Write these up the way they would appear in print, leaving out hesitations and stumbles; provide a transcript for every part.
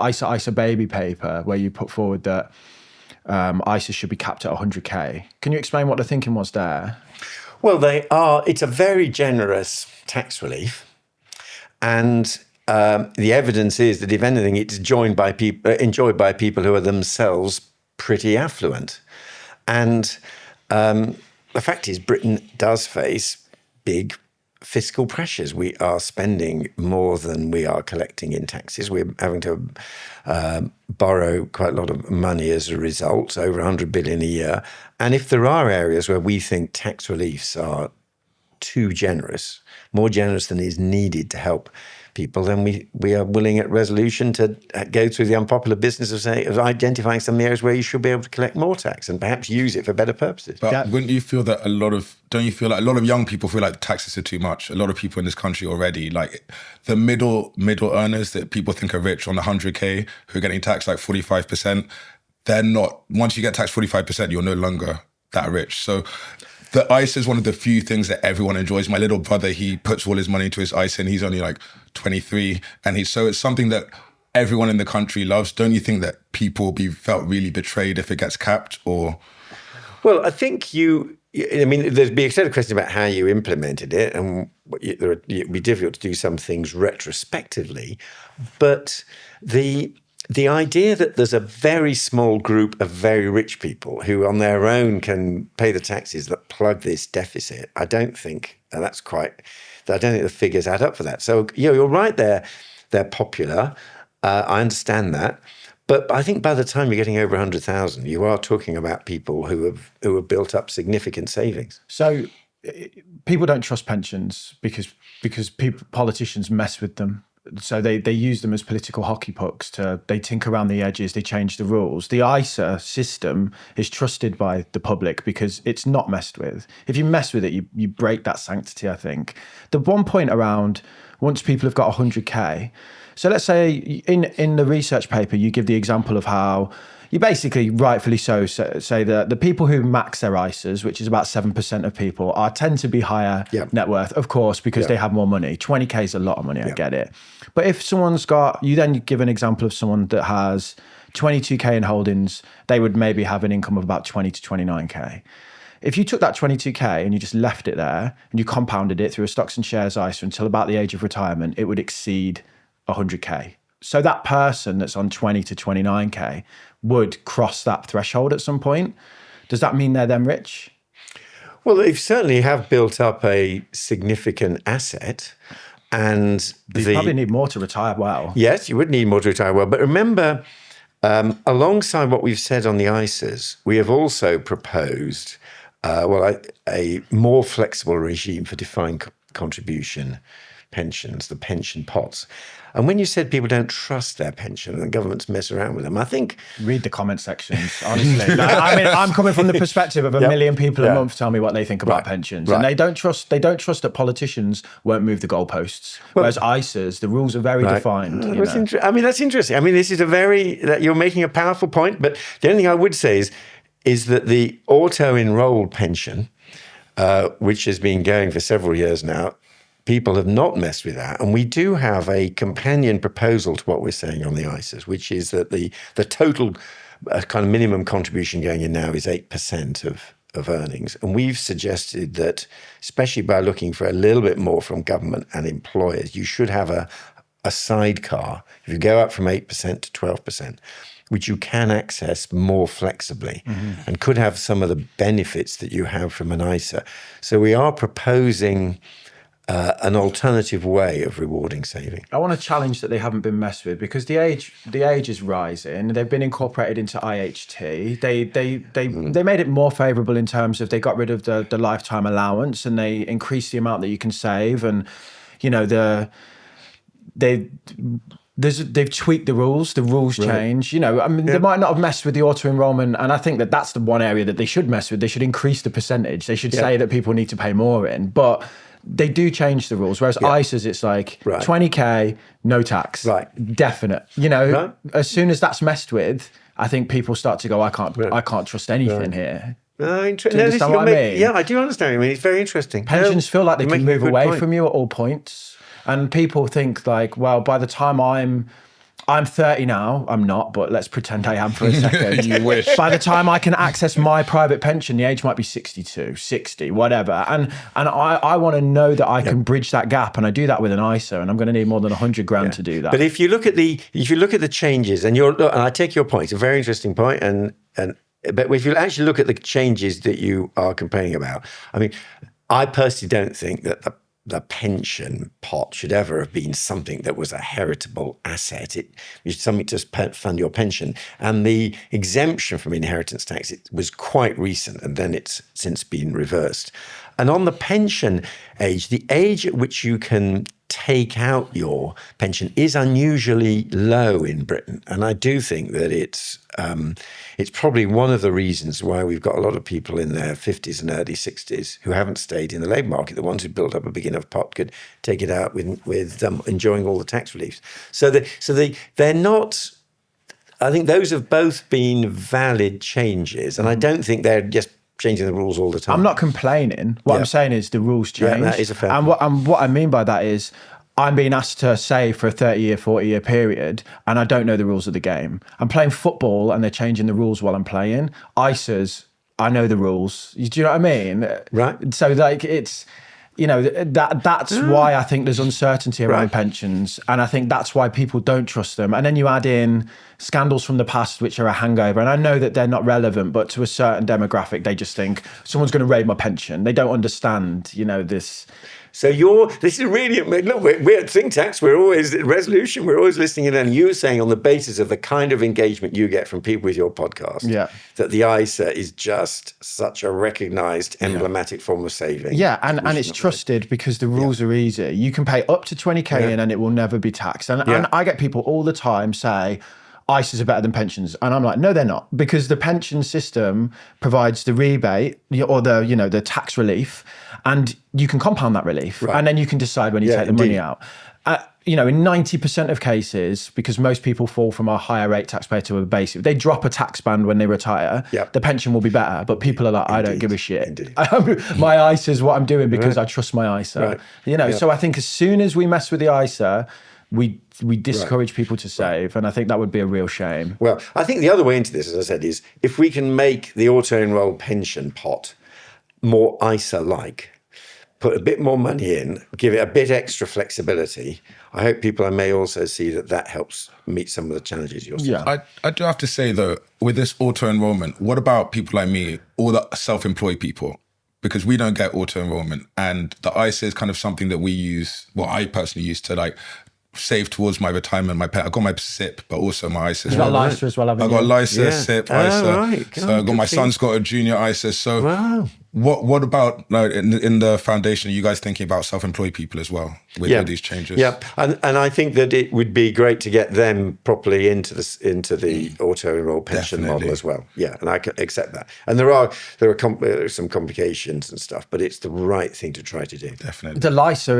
the ISA baby paper where you put forward that ISA should be capped at 100K. Can you explain what the thinking was there? Well, it's a very generous tax relief. And the evidence is that, if anything, it's enjoyed by people who are themselves pretty affluent. And the fact is, Britain does face big fiscal pressures. We are spending more than we are collecting in taxes. We're having to borrow quite a lot of money as a result, over 100 billion a year. And if there are areas where we think tax reliefs are too generous, more generous than is needed to help people, then we are willing at resolution to go through the unpopular business of identifying some areas where you should be able to collect more tax and perhaps use it for better purposes. But wouldn't you feel that don't you feel like a lot of young people feel like the taxes are too much? A lot of people in this country already, like the middle earners that people think are rich on the 100K who are getting taxed like 45%, they're not, once you get taxed 45%, you're no longer that rich. So the ISA is one of the few things that everyone enjoys. My little brother, he puts all his money into his ISA and he's only like 23. And so it's something that everyone in the country loves. Don't you think that people will be felt really betrayed if it gets capped? Or? Well, I think there'd be a set of questions about how you implemented it, and it'd be difficult to do some things retrospectively. But the idea that there's a very small group of very rich people who on their own can pay the taxes that plug this deficit, I don't think the figures add up for that. So you're right there. They're popular. I understand that. But I think by the time you're getting over 100,000, you are talking about people who have built up significant savings. So people don't trust pensions because politicians mess with them. So they use them as political hockey pucks. They tinker around the edges, they change the rules. The ISA system is trusted by the public because it's not messed with. If you mess with it, you break that sanctity, I think. The one point around once people have got 100K, so let's say in the research paper, you give the example of how you basically, rightfully so, say that the people who max their ISAs, which is about 7% of people, tend to be higher net worth, of course, because they have more money. 20K is a lot of money, I get it. But if someone's you then give an example of someone that has 22K in holdings, they would maybe have an income of about 20 to 29K. If you took that 22K and you just left it there and you compounded it through a stocks and shares ISA until about the age of retirement, it would exceed 100K. So that person that's on 20 to 29K would cross that threshold at some point. Does that mean they're then rich? Well, they certainly have built up a significant asset. And you probably need more to retire well. Yes, you would need more to retire well. But remember, alongside what we've said on the ISAs, we have also proposed a more flexible regime for defined contribution pensions, the pension pots. And when you said people don't trust their pension and the governments mess around with them, I think... Read the comment sections, honestly. I'm coming from the perspective of a million people a month tell me what they think about pensions. And they don't trust that politicians won't move the goalposts. Whereas ISAs, the rules are very defined. That's interesting. This is you're making a powerful point, but the only thing I would say is that the auto-enrolled pension, which has been going for several years now, people have not messed with that. And we do have a companion proposal to what we're saying on the ISAs, which is that the total kind of minimum contribution going in now is 8% of earnings. And we've suggested that, especially by looking for a little bit more from government and employers, you should have a sidecar. If you go up from 8% to 12%, which you can access more flexibly and could have some of the benefits that you have from an ISA. So we are proposing an alternative way of rewarding saving. I want to challenge that they haven't been messed with because the age is rising. They've been incorporated into IHT. They made it more favourable in terms of they got rid of the lifetime allowance and they increased the amount that you can save. And they've tweaked the rules. The rules change. They might not have messed with the auto enrollment, and I think that's the one area that they should mess with. They should increase the percentage. They should say that people need to pay more in, but they do change the rules. Whereas ISAs, it's like 20K, no tax, definite. As soon as that's messed with, I think people start to go, I can't trust anything here. Do you understand what I mean? Yeah, I do understand. It's very interesting. Pensions feel like they can move away from you at all points. And people think like, well, by the time I'm I'm 30 now. I'm not, but let's pretend I am for a second. You wish. By the time I can access my private pension, the age might be 62, 60, whatever. And I want to know that I can bridge that gap, and I do that with an ISA, and I'm going to need more than 100 grand to do that. But if you look at the changes, and I take your point, it's a very interesting point, but if you actually look at the changes that you are complaining about, I mean, I personally don't think that the pension pot should ever have been something that was a heritable asset. It was something to fund your pension. And the exemption from inheritance tax, it was quite recent, and then it's since been reversed. And on the pension age, the age at which you can take out your pension is unusually low in Britain. And I do think that it's probably one of the reasons why we've got a lot of people in their 50s and early 60s who haven't stayed in the labour market. The ones who built up a big enough pot could take it out with enjoying all the tax reliefs. So they're not. I think those have both been valid changes, and I don't think they're just changing the rules all the time. I'm not complaining. What I'm saying is the rules change. Yeah, that is a fair point. And what I mean by that is I'm being asked to save for a 30-year, 40-year period, and I don't know the rules of the game. I'm playing football, and they're changing the rules while I'm playing. ISAs, I know the rules. Do you know what I mean? Right. So like it's, that's why I think there's uncertainty around pensions, and I think that's why people don't trust them. And then you add in scandals from the past, which are a hangover. And I know that they're not relevant, but to a certain demographic, they just think someone's going to raid my pension. They don't understand, this. So this is really, look, we're at Think Tax, we're always at Resolution, we're always listening in, and you were saying on the basis of the kind of engagement you get from people with your podcast, that the ISA is just such a recognised, emblematic form of saving. Yeah, and it's trusted because the rules are easy. You can pay up to 20k in and it will never be taxed. And I get people all the time say, ISAs are better than pensions. And I'm like, no, they're not, because the pension system provides the rebate or the tax relief, and you can compound that relief. Right. And then you can decide when you take the money out. In 90% of cases, because most people fall from a higher rate taxpayer to a basic, if they drop a tax band when they retire, the pension will be better. But people are like, I don't give a shit. My ISA is what I'm doing because I trust my ISA. Right. So I think as soon as we mess with the ISA, we discourage people to save, and I think that would be a real shame. Well, I think the other way into this, as I said, is if we can make the auto-enrolled pension pot more ISA-like, put a bit more money in, give it a bit extra flexibility, I hope people may also see that helps meet some of the challenges you're seeing. Yeah. I do have to say, though, with this auto-enrollment, what about people like me, all the self-employed people? Because we don't get auto-enrollment, and the ISA is kind of something that we use, I personally use to save towards my retirement, I got my SIP, but also my ISA. You've got LISA as well, haven't you? I got LISA, SIP, ISA. Right. So my son's got a junior ISA. So what about in the foundation, are you guys thinking about self-employed people as well with these changes? Yeah, and I think that it would be great to get them properly into the auto-enrolled pension model as well. Yeah, and I can accept that. And there are some complications and stuff, but it's the right thing to try to do. Definitely. The LISA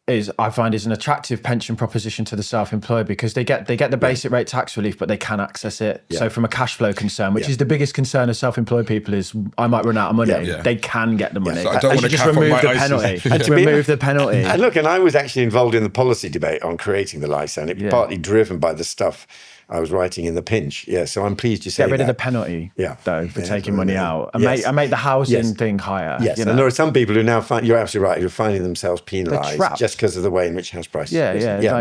is I find is an attractive pension proposition to the self-employed, because they get the basic rate tax relief, but they can access it. Yeah. So from a cash flow concern, which is the biggest concern of self-employed people, is I might run out of money. Yeah. They can get the money. So I don't want to just remove the penalty. Remove the penalty. And look, and I was actually involved in the policy debate on creating the LISA, and it was partly driven by the stuff I was writing in the pinch. Yeah, so I'm pleased you say get rid of the penalty, though, for taking money out, and make the housing thing higher. Yes, and there are some people who now you're absolutely right, who are finding themselves penalised just because of the way in which house prices.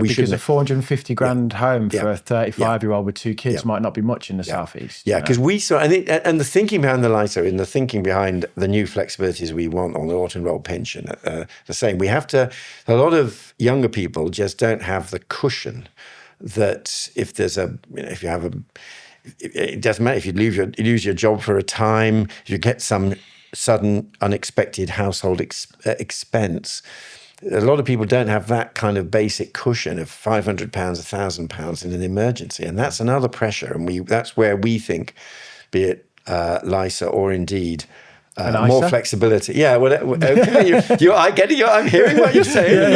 Because a 450 grand home for a 35-year-old with 2 kids might not be much in the southeast. Yeah, because we saw, and the thinking behind the LISA and the thinking behind the new flexibilities we want on the auto-enrolled pension, the same. We have to. A lot of younger people just don't have the cushion that if there's if you have it doesn't matter if you lose your job for a time, you get some sudden unexpected household expense. A lot of people don't have that kind of basic cushion of £500, £1,000 in an emergency, and that's another pressure. And that's where we think, be it LISA or indeed more ISA? flexibility. Yeah, well, okay. I get it. I'm hearing what you're saying.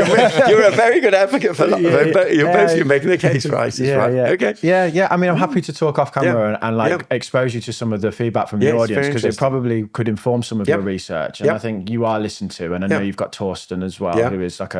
You're a very good advocate for you're making the case for ISIS, right? Okay. Yeah. I mean, I'm happy to talk off camera and expose you to expose you to some of the feedback from the audience, because it probably could inform some of your research. And I think you are listened to, and I know you've got Torsten as well, who is like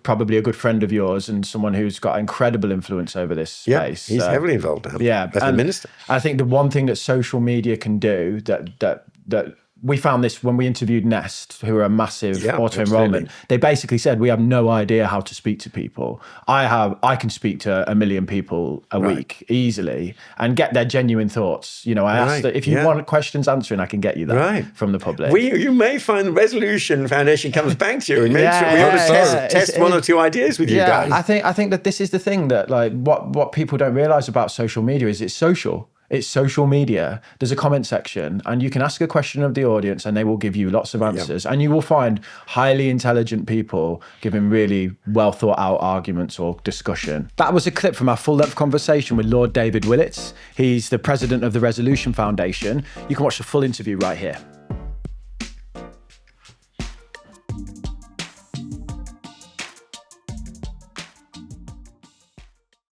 probably a good friend of yours and someone who's got incredible influence over this space. He's heavily involved now. Yeah, as the minister. I think the one thing that social media can do that we found this when we interviewed Nest, who are a massive auto-enrollment. They basically said, we have no idea how to speak to people. I can speak to 1 million people a week easily and get their genuine thoughts. You know, I asked that if you want questions answering, I can get you that from the public. You may find the Resolution Foundation comes back to you and makes sure we ought to test one or two ideas with you guys. I think that this is the thing that, like, what people don't realize about social media is it's social. It's social media. There's a comment section and you can ask a question of the audience and they will give you lots of answers. And you will find highly intelligent people giving really well thought out arguments or discussion. That was a clip from our full-length conversation with Lord David Willits. He's the president of the Resolution Foundation. You can watch the full interview right here.